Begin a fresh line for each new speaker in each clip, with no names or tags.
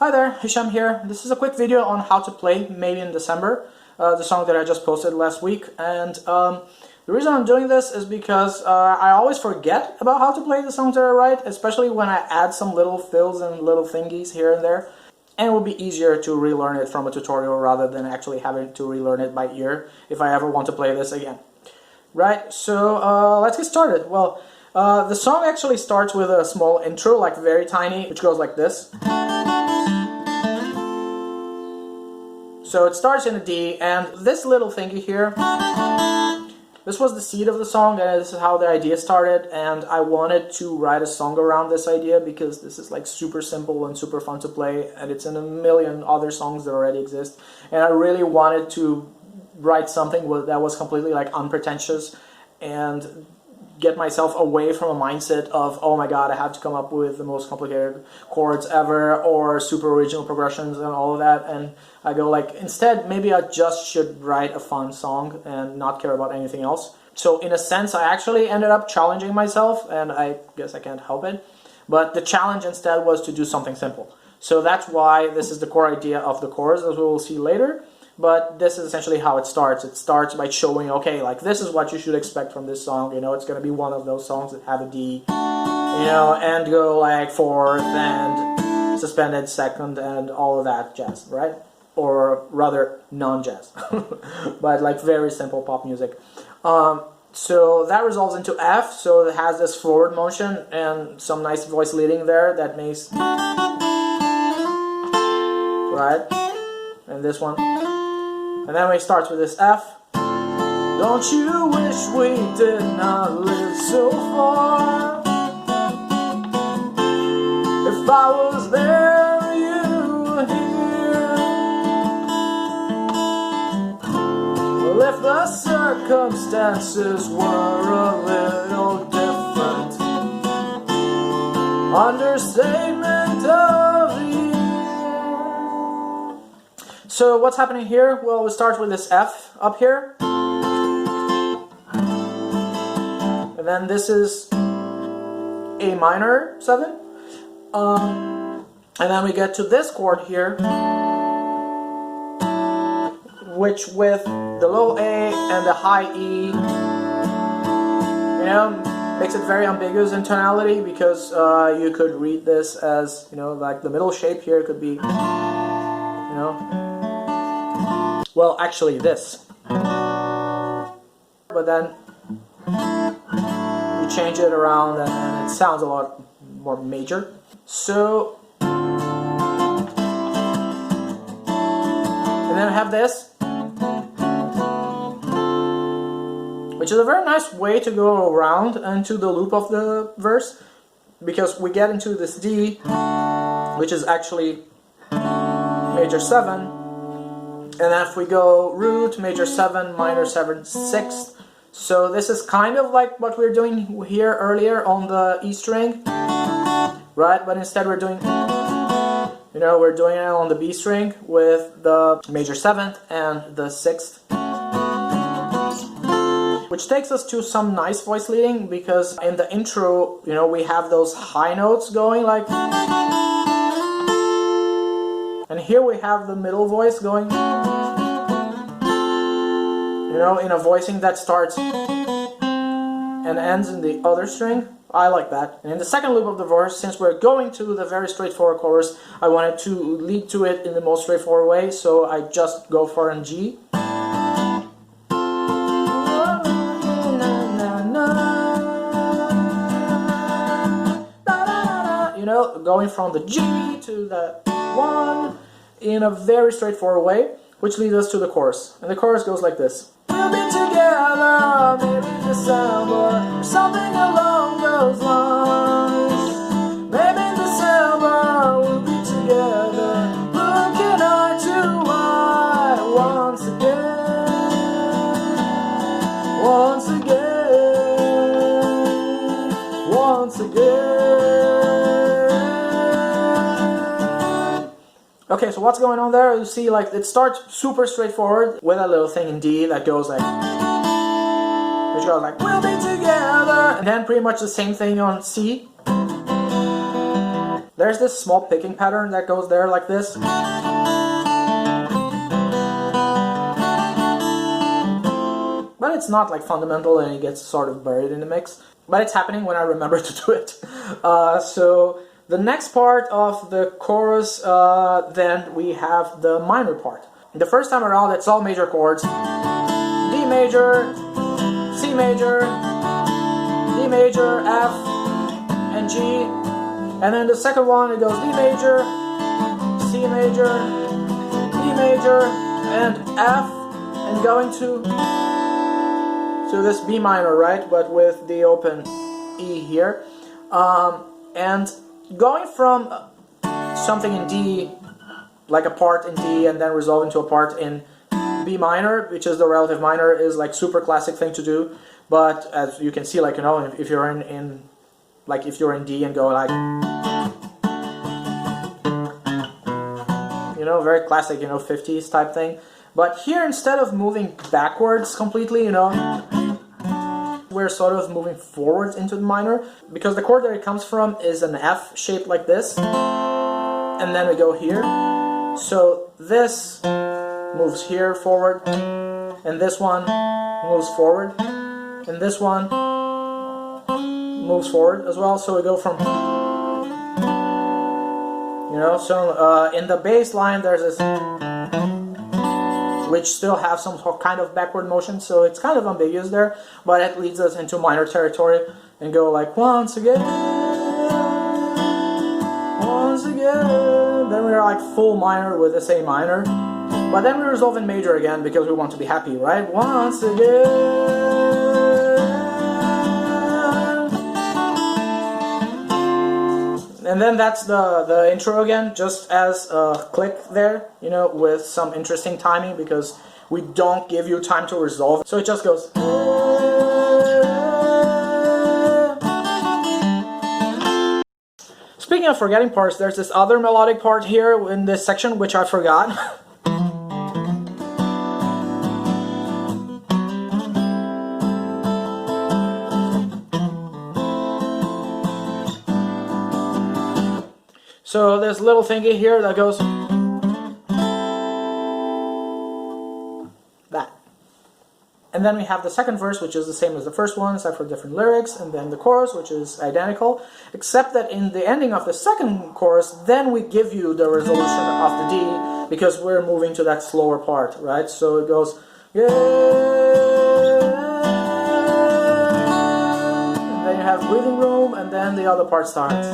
Hi there, Hisham here. This is a quick video on how to play Maybe in December, the song that I just posted last week. And the reason I'm doing this is because I always forget about how to play the songs that I write, especially when I add some little fills and little thingies here and there. And it will be easier to relearn it from a tutorial rather than actually having to relearn it by ear if I ever want to play this again. Right, so let's get started. Well, the song actually starts with a small intro, like very tiny, which goes like this. So it starts in a D, and this little thingy here, this was the seed of the song, and this is how the idea started, and I wanted to write a song around this idea because this is like super simple and super fun to play, and it's in a million other songs that already exist, and I really wanted to write something that was completely like unpretentious and get myself away from a mindset of, oh my god, I have to come up with the most complicated chords ever or super original progressions and all of that, and I go like, instead maybe I just should write a fun song and not care about anything else. So in a sense I actually ended up challenging myself, and I guess I can't help it, but the challenge instead was to do something simple. So that's why this is the core idea of the chorus, as we will see later. But this is essentially how it starts. It starts by showing, okay, like this is what you should expect from this song. You know, it's going to be one of those songs that have a D, you know, and go like fourth and suspended second and all of that jazz, right? Or rather, non-jazz, but like very simple pop music. So that resolves into F, so it has this forward motion and some nice voice leading there that makes, right? And this one. And then we start with this F. Don't you wish we did not live so far? If I was there, you were here. Well, if the circumstances were a little different, understatement of the year. So what's happening here? Well, we start with this F up here. And then this is A minor 7. And then we get to this chord here, which with the low A and the high E, you know, makes it very ambiguous in tonality, because you could read this as, you know, like the middle shape here could be, you know, well, actually this. But then you change it around and it sounds a lot more major. So, and then I have this, which is a very nice way to go around into the loop of the verse, because we get into this D, which is actually major 7. And then if we go root, major 7, minor 7, 6th. So this is kind of like what we were doing here earlier on the E string, right? But instead we're doing, you know, we're doing it on the B string with the major 7th and the 6th. Which takes us to some nice voice leading, because in the intro, you know, we have those high notes going like, and here we have the middle voice going, you know, in a voicing that starts and ends in the other string. I like that. And in the second loop of the verse, since we're going to the very straightforward chorus, I wanted to lead to it in the most straightforward way, so I just go for an G. You know, going from the G to the 1 in a very straightforward way, which leads us to the chorus. And the chorus goes like this. We'll be together, maybe in December, or something along those lines. Maybe in December we'll be together, looking eye to eye once again, once again, once again. Okay, so what's going on there? You see, like, it starts super straightforward with a little thing in D that goes like, which goes like, we'll be together, and then pretty much the same thing on C. there's this small picking pattern that goes there like this. But it's not like fundamental, and it gets sort of buried in the mix. But it's happening when I remember to do it. So the next part of the chorus, then we have the minor part. The first time around, it's all major chords. D major, C major, D major, F, and G. And then the second one, it goes D major, C major, E major, and F, and going to this B minor, right? But with the open E here. And going from something in D, like a part in D, and then resolving to a part in B minor, which is the relative minor, is like super classic thing to do. But as you can see, like, you know, if you're in like if you're in D and go like, you know, very classic, you know, 50s type thing. But here, instead of moving backwards completely, you know, we're sort of moving forwards into the minor, because the chord that it comes from is an F shaped like this, and then we go here. So this moves here forward, and this one moves forward, and this one moves forward as well. So we go from, you know, so in the bass line there's this, which still have some kind of backward motion, so it's kind of ambiguous there, but it leads us into minor territory and go like once again, then we're like full minor with this A minor, but then we resolve in major again because we want to be happy, right? Once again. And then that's the intro again, just as a click there, you know, with some interesting timing, because we don't give you time to resolve. So it just goes. Speaking of forgetting parts, there's this other melodic part here in this section which I forgot. So this little thingy here that goes that. And then we have the second verse, which is the same as the first one, except for different lyrics, and then the chorus, which is identical, except that in the ending of the second chorus, then we give you the resolution of the D, because we're moving to that slower part, right? So it goes, yeah, and then you have breathing room, and then the other part starts.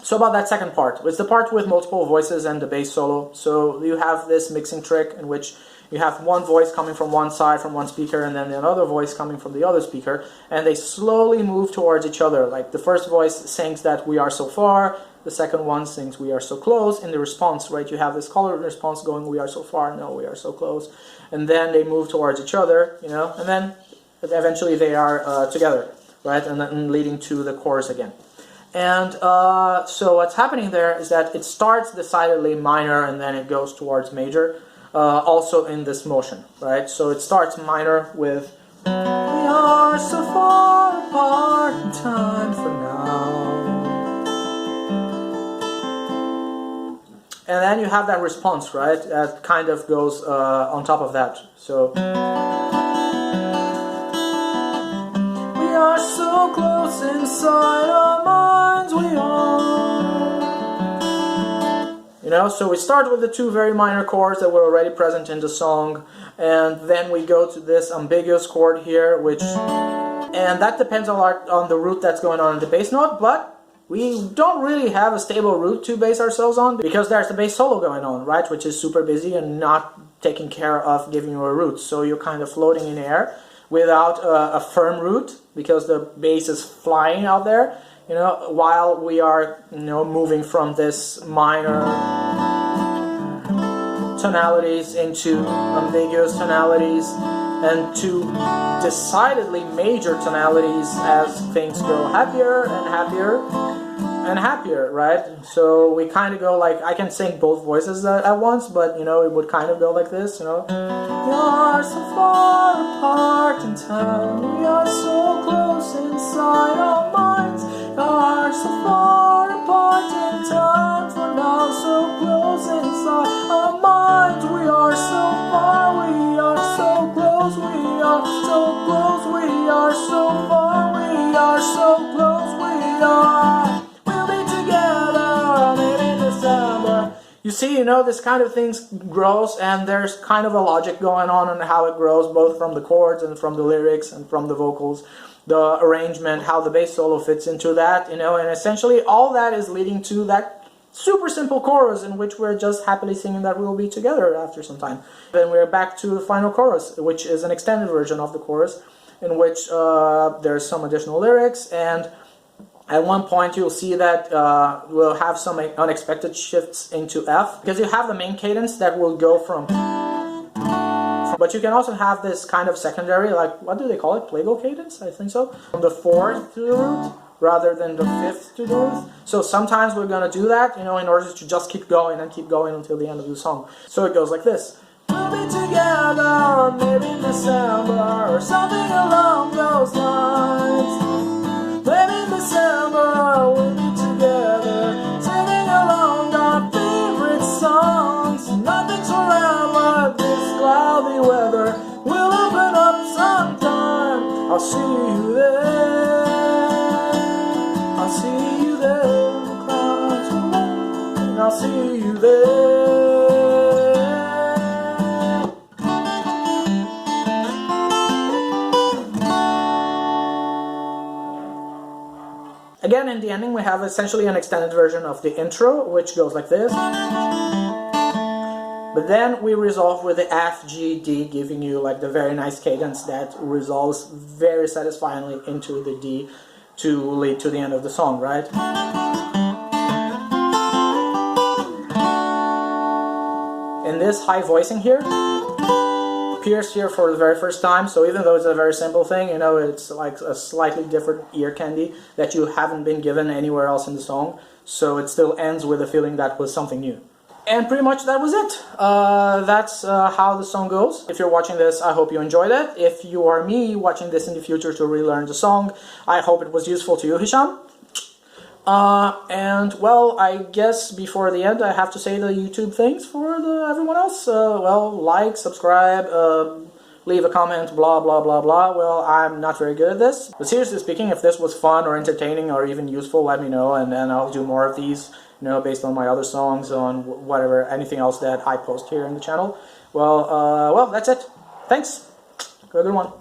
So about that second part, it's the part with multiple voices and the bass solo. So you have this mixing trick in which you have one voice coming from one side, from one speaker, and then another voice coming from the other speaker, and they slowly move towards each other. Like the first voice sings that we are so far, the second one sings we are so close. In the response, right, you have this colored response going we are so far, no, we are so close, and then they move towards each other, you know, and then eventually they are together, right, and then leading to the chorus again. And so what's happening there is that it starts decidedly minor and then it goes towards major, also in this motion, right? So it starts minor with we are so far apart in time for now. And then you have that response, right? That kind of goes on top of that. So we are so close inside our minds, we are. You know, so we start with the two very minor chords that were already present in the song, and then we go to this ambiguous chord here, which, and that depends a lot on the root that's going on in the bass note, but we don't really have a stable root to base ourselves on, because there's the bass solo going on, right, which is super busy and not taking care of giving you a root. So you're kind of floating in air without a firm root, because the bass is flying out there, you know, while we are, you know, moving from this minor tonalities into ambiguous tonalities and to decidedly major tonalities as things go happier and happier. and happier, right? So we kind of go like, I can sing both voices at once, but you know, it would kind of go like this, you know. We are so far apart in time, we are so close inside our minds. We are so far apart in time, for now so close inside our minds. We are so far, we are so close, we are so close, we are so far, we are so close, we are. We'll be together maybe in December. You see, you know, this kind of things grows, and there's kind of a logic going on how it grows, both from the chords and from the lyrics and from the vocals, the arrangement, how the bass solo fits into that, you know, and essentially all that is leading to that super simple chorus in which we're just happily singing that we'll be together after some time. Then we're back to the final chorus, which is an extended version of the chorus, in which there's some additional lyrics, and at one point you'll see that we'll have some unexpected shifts into F, because you have the main cadence that will go from, but you can also have this kind of secondary, like, what do they call it, plagal cadence, I think so, from the 4th to the root rather than the 5th to the root. So sometimes we're going to do that, you know, in order to just keep going and keep going until the end of the song. So it goes like this. We'll be together, maybe in December, or something along those lines. Maybe in December, we'll be together, singing along our favorite songs. Nothing's forever, this cloudy weather will open up sometime. I'll see you there. I'll see you there. The clouds will lift, and I'll see you there. Again, in the ending, we have essentially an extended version of the intro, which goes like this. But then we resolve with the F, G, D, giving you like the very nice cadence that resolves very satisfyingly into the D to lead to the end of the song, right? In this high voicing here, appears here for the very first time, so even though it's a very simple thing, you know, it's like a slightly different ear candy that you haven't been given anywhere else in the song, so it still ends with a feeling that was something new. And pretty much that was it. That's how the song goes. If you're watching this, I hope you enjoyed it. If you are me watching this in the future to relearn the song, I hope it was useful to you, Hisham. And well, I guess before the end I have to say the YouTube things for everyone else. Well, like, subscribe, leave a comment, blah blah blah blah. Well, I'm not very good at this, but seriously speaking, if this was fun or entertaining or even useful, let me know, and then I'll do more of these, you know, based on my other songs, on whatever, anything else that I post here in the channel. Well, that's it. Thanks. Have a good one.